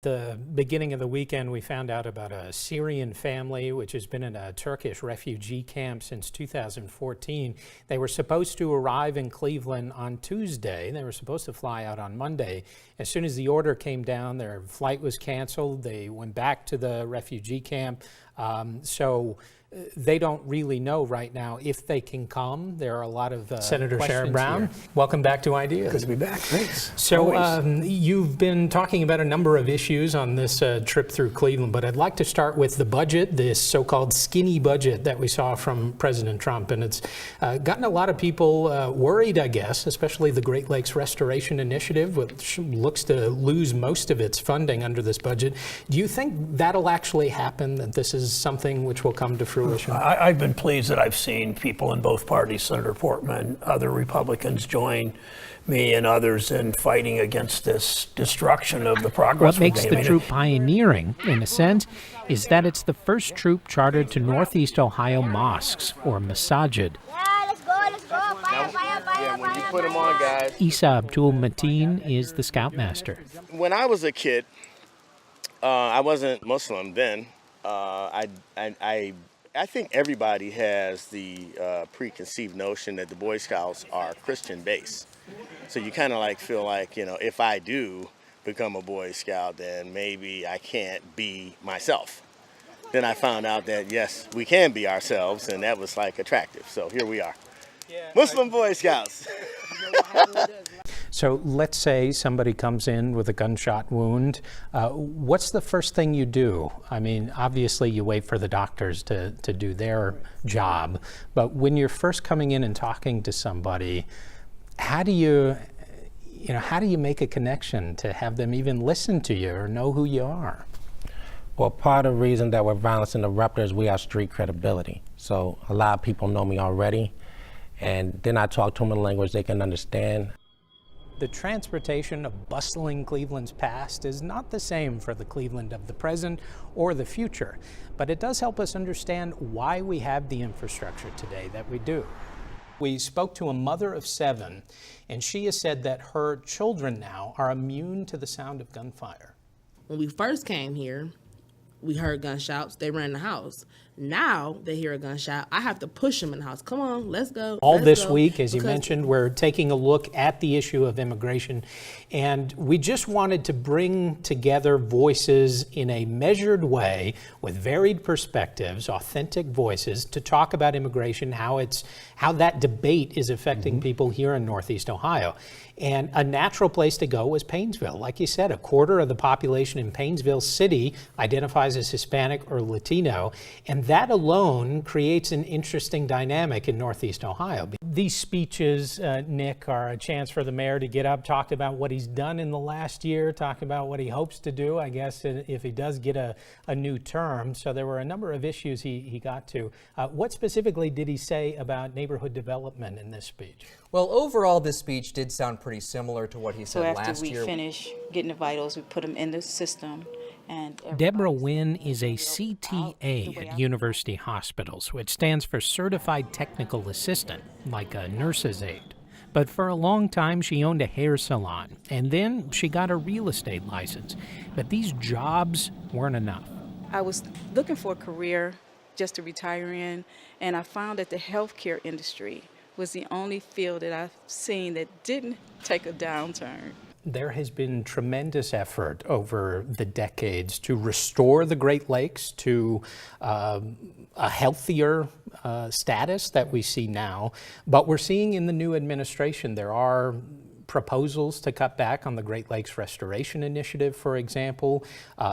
the beginning of the weekend, we found out about a Syrian family which has been in a Turkish refugee camp since 2014. They were supposed to arrive in Cleveland on Tuesday. They were supposed to fly out on Monday. As soon as the order came down, their flight was canceled. They went back to the refugee camp. So they don't really know right now if they can come. There are a lot of Senator Sherrod Brown, welcome back to Ideas. Good to be back. Thanks. So you've been talking about a number of issues on this trip through Cleveland, but I'd like to start with the budget, this so-called skinny budget that we saw from President Trump. And it's gotten a lot of people worried, I guess, especially the Great Lakes Restoration Initiative, which looks to lose most of its funding under this budget. Do you think that'll actually happen, that this is something which will come to fruition? I've been pleased that I've seen people in both parties, Senator Portman, other Republicans, join me and others in fighting against this destruction of the progress. What makes the troop pioneering, in a sense, is that it's the first troop chartered to Northeast Ohio mosques, or masajid. Let's go. Fire. When you put them on, guys. Isa Abdul Mateen is the scoutmaster. When I was a kid, I wasn't Muslim then. I think everybody has the preconceived notion that the Boy Scouts are Christian based. So you kind of like feel like, if I do become a Boy Scout, then maybe I can't be myself. Then I found out that, yes, we can be ourselves, and that was like attractive. So here we are. Muslim Boy Scouts. So let's say somebody comes in with a gunshot wound. What's the first thing you do? I mean, obviously you wait for the doctors to do their job, but when you're first coming in and talking to somebody, how do you make a connection to have them even listen to you or know who you are? Well, part of the reason that we're violence interrupters, we have street credibility. So a lot of people know me already, and then I talk to them in a language they can understand. The transportation of bustling Cleveland's past is not the same for the Cleveland of the present or the future, but it does help us understand why we have the infrastructure today that we do. We spoke to a mother of 7, and she has said that her children now are immune to the sound of gunfire. When we first came here, we heard gunshots, they ran in the house. Now they hear a gunshot, I have to push them in the house. Come on, let's go. All this week, as you mentioned, we're taking a look at the issue of immigration, and we just wanted to bring together voices in a measured way with varied perspectives, authentic voices, to talk about immigration, how that debate is affecting people here in Northeast Ohio. And a natural place to go was Paynesville. Like you said, 1/4 of the population in Paynesville City identifies as Hispanic or Latino, and that alone creates an interesting dynamic in Northeast Ohio. These speeches, Nick, are a chance for the mayor to get up, talk about what he's done in the last year, talk about what he hopes to do, I guess, if he does get a new term. So there were a number of issues he got to. What specifically did he say about neighborhood development in this speech? Well, overall, this speech did sound pretty similar to what he said last year. So after we finish getting the vitals, we put them in the system. And Deborah Wynn is a CTA at University Hospitals, which stands for Certified Technical Assistant, like a nurse's aide. But for a long time, she owned a hair salon, and then she got a real estate license. But these jobs weren't enough. I was looking for a career just to retire in, and I found that the healthcare industry was the only field that I've seen that didn't take a downturn. There has been tremendous effort over the decades to restore the Great Lakes to a healthier status that we see now. But we're seeing in the new administration there are proposals to cut back on the Great Lakes Restoration Initiative, for example.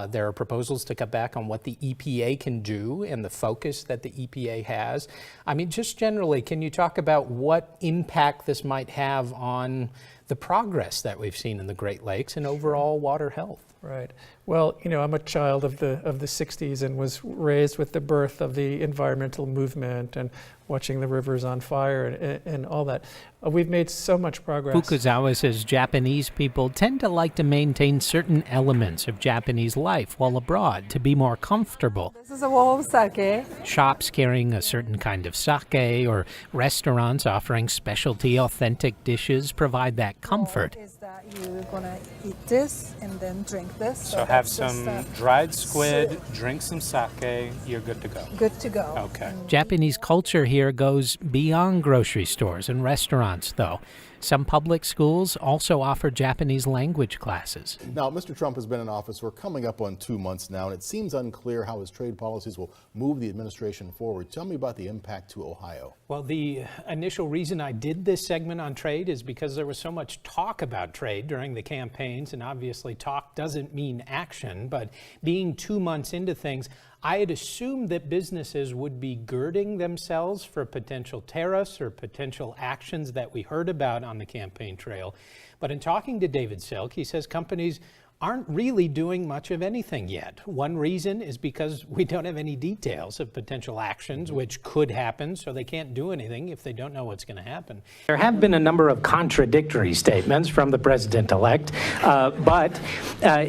There are proposals to cut back on what the EPA can do and the focus that the EPA has. I mean, just generally, can you talk about what impact this might have on the progress that we've seen in the Great Lakes and overall water health? Right. Well, I'm a child of the 60s and was raised with the birth of the environmental movement and watching the rivers on fire and all that. We've made so much progress. Fukuzawa says Japanese people tend to like to maintain certain elements of Japanese life while abroad to be more comfortable. This is a bowl of sake. Shops carrying a certain kind of sake or restaurants offering specialty authentic dishes provide that comfort. Is that you we're gonna eat this and then drink this. So have that's just, some dried squid, drink some sake, you're good to go. good to go. Okay. Japanese culture here goes beyond grocery stores and restaurants, though. Some public schools also offer Japanese language classes. Now, Mr. Trump has been in office for coming up on 2 months now, and it seems unclear how his trade policies will move the administration forward. Tell me about the impact to Ohio. Well, the initial reason I did this segment on trade is because there was so much talk about trade during the campaigns, and obviously talk doesn't mean action, but being 2 months into things, I had assumed that businesses would be girding themselves for potential tariffs or potential actions that we heard about on the campaign trail. But in talking to David Silk, he says companies aren't really doing much of anything yet. One reason is because we don't have any details of potential actions which could happen, so they can't do anything if they don't know what's going to happen. There have been a number of contradictory statements from the president-elect, but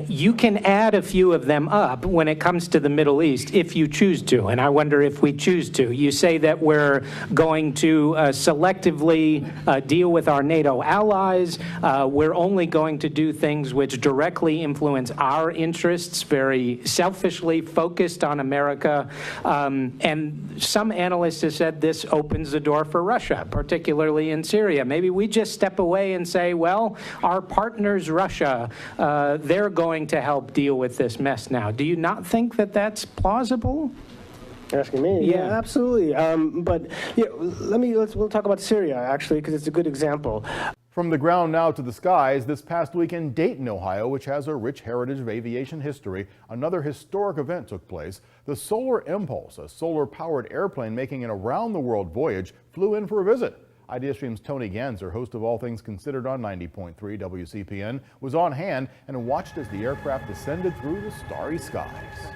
you can add a few of them up when it comes to the Middle East if you choose to, and I wonder if we choose to. You say that we're going to selectively deal with our NATO allies. We're only going to do things which directly influence our interests, very selfishly focused on America. And some analysts have said this opens the door for Russia, particularly in Syria. Maybe we just step away and say, well, our partners, Russia, they're going to help deal with this mess now. Do you not think that that's plausible? You're asking me? Yeah, absolutely. But yeah, we'll talk about Syria, actually, because it's a good example. From the ground now to the skies, this past week in Dayton, Ohio, which has a rich heritage of aviation history, another historic event took place. The Solar Impulse, a solar-powered airplane making an around-the-world voyage, flew in for a visit. IdeaStream's Tony Ganzer, host of All Things Considered on 90.3 WCPN, was on hand and watched as the aircraft descended through the starry skies.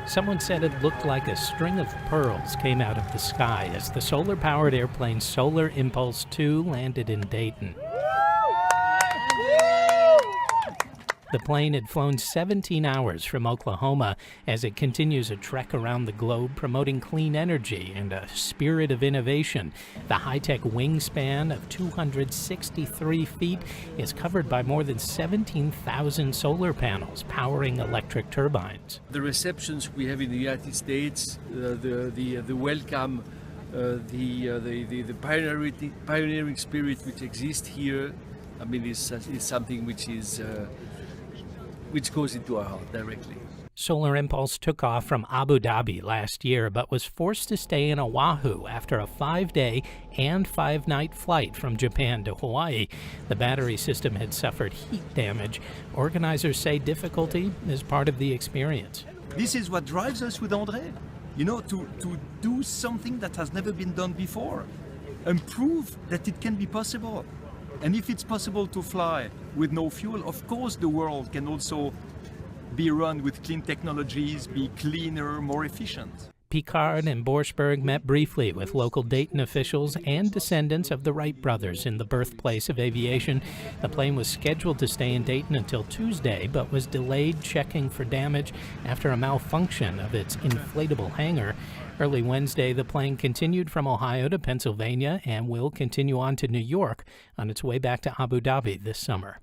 Someone said it looked like a string of pearls came out of the sky as the solar-powered airplane Solar Impulse 2 landed in Dayton. The plane had flown 17 hours from Oklahoma as it continues a trek around the globe promoting clean energy and a spirit of innovation. The high-tech wingspan of 263 feet is covered by more than 17,000 solar panels powering electric turbines. The receptions we have in the United States, the welcome, the pioneering spirit which exists here, I mean, is something which goes into our heart directly. Solar Impulse took off from Abu Dhabi last year, but was forced to stay in Oahu after a 5-day and 5-night flight from Japan to Hawaii. The battery system had suffered heat damage. Organizers say difficulty is part of the experience. This is what drives us with André, to do something that has never been done before and prove that it can be possible. And if it's possible to fly with no fuel, of course the world can also be run with clean technologies, be cleaner, more efficient. Picard and Borschberg met briefly with local Dayton officials and descendants of the Wright brothers in the birthplace of aviation. The plane was scheduled to stay in Dayton until Tuesday, but was delayed checking for damage after a malfunction of its inflatable hangar. Early Wednesday, the plane continued from Ohio to Pennsylvania and will continue on to New York on its way back to Abu Dhabi this summer.